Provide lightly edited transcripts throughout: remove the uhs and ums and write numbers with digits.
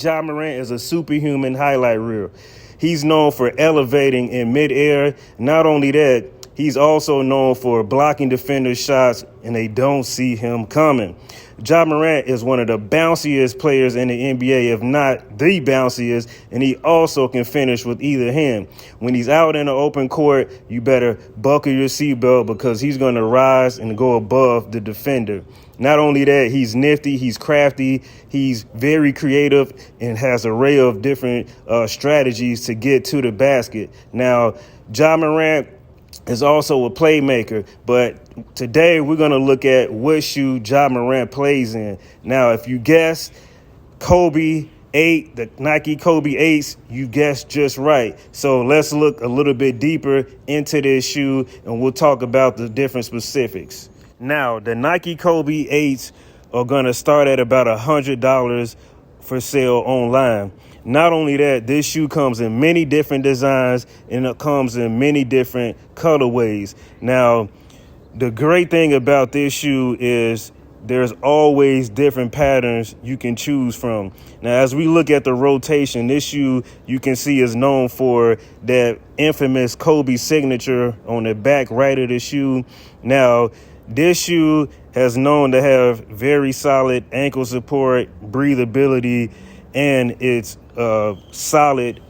Ja Morant is a superhuman highlight reel. He's known for elevating in midair. Not only that, he's also known for blocking defenders' shots and they don't see him coming. Ja Morant is one of the bounciest players in the NBA, if not the bounciest, and he also can finish with either hand. When he's out in the open court, you better buckle your seatbelt because he's going to rise and go above the defender. Not only that, he's nifty, he's crafty, he's very creative, and has an array of different strategies to get to the basket. Now, Ja Morant is also a playmaker, but today we're going to look at what shoe Ja Morant plays in. Now, if you guess Kobe 8, the Nike Kobe 8s, you guessed just right. So let's look a little bit deeper into this shoe and we'll talk about the different specifics. Now, the Nike Kobe 8s are going to start at about $100 for sale online. Not only that, this shoe comes in many different designs and it comes in many different colorways. Now, the great thing about this shoe is there's always different patterns you can choose from. Now, as we look at the rotation, this shoe you can see is known for that infamous Kobe signature on the back right of the shoe. Now, this shoe has known to have very solid ankle support, breathability, and it's solid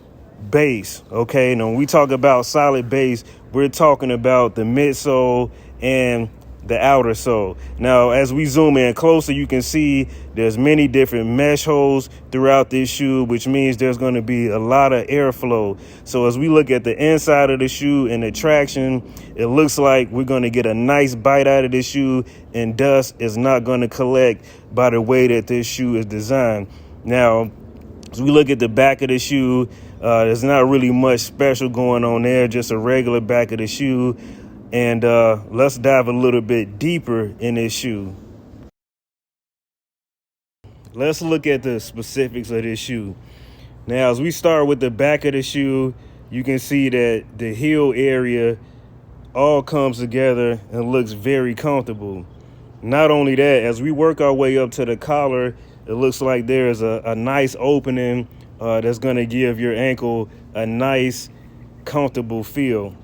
base. Okay, now when we talk about solid base, we're talking about the midsole and the outer sole. Now, as we zoom in closer, you can see there's many different mesh holes throughout this shoe, which means there's going to be a lot of airflow. So as we look at the inside of the shoe and the traction, it looks like we're going to get a nice bite out of this shoe, and dust is not going to collect by the way that this shoe is designed. Now, as we look at the back of the shoe, there's not really much special going on there, just a regular back of the shoe. And let's dive a little bit deeper in this shoe. Let's look at the specifics of this shoe. Now, as we start with the back of the shoe, you can see that the heel area all comes together and looks very comfortable. Not only that, as we work our way up to the collar, it looks like there's a nice opening that's going to give your ankle a nice, comfortable feel.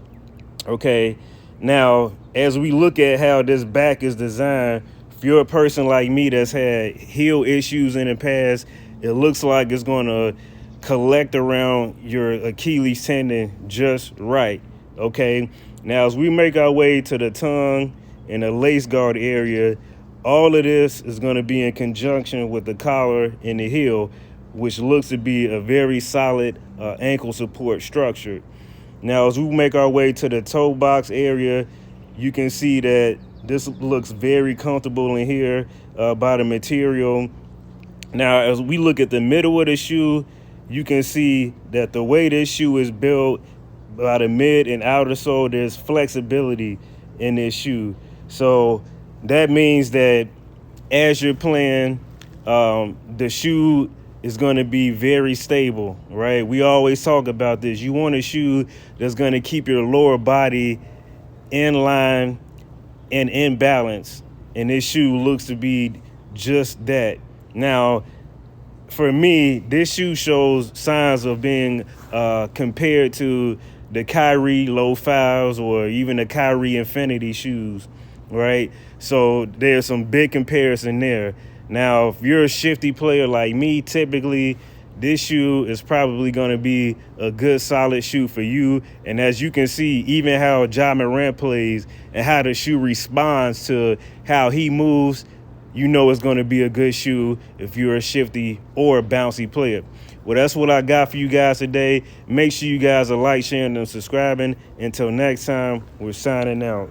Okay. Now, as we look at how this back is designed, if you're a person like me that's had heel issues in the past, it looks like it's going to collect around your Achilles tendon just right. Okay. Now, as we make our way to the tongue and the lace guard area, all of this is going to be in conjunction with the collar and the heel, which looks to be a very solid ankle support structure. Now, as we make our way to the toe box area, you can see that this looks very comfortable in here by the material. Now, as we look at the middle of the shoe, you can see that the way this shoe is built by the mid and outer sole, there's flexibility in this shoe. So that means that as you're playing, the shoe is going to be very stable, right? We always talk about this. You want a shoe that's going to keep your lower body in line and in balance. And this shoe looks to be just that. Now, for me, this shoe shows signs of being compared to the Kyrie Low 5s or even the Kyrie Infinity shoes, right? So there's some big comparison there. Now, if you're a shifty player like me, typically this shoe is probably going to be a good solid shoe for you. And as you can see, even how Ja Morant plays and how the shoe responds to how he moves, you know it's going to be a good shoe if you're a shifty or a bouncy player. Well, that's what I got for you guys today. Make sure you guys are sharing, and subscribing. Until next time, we're signing out.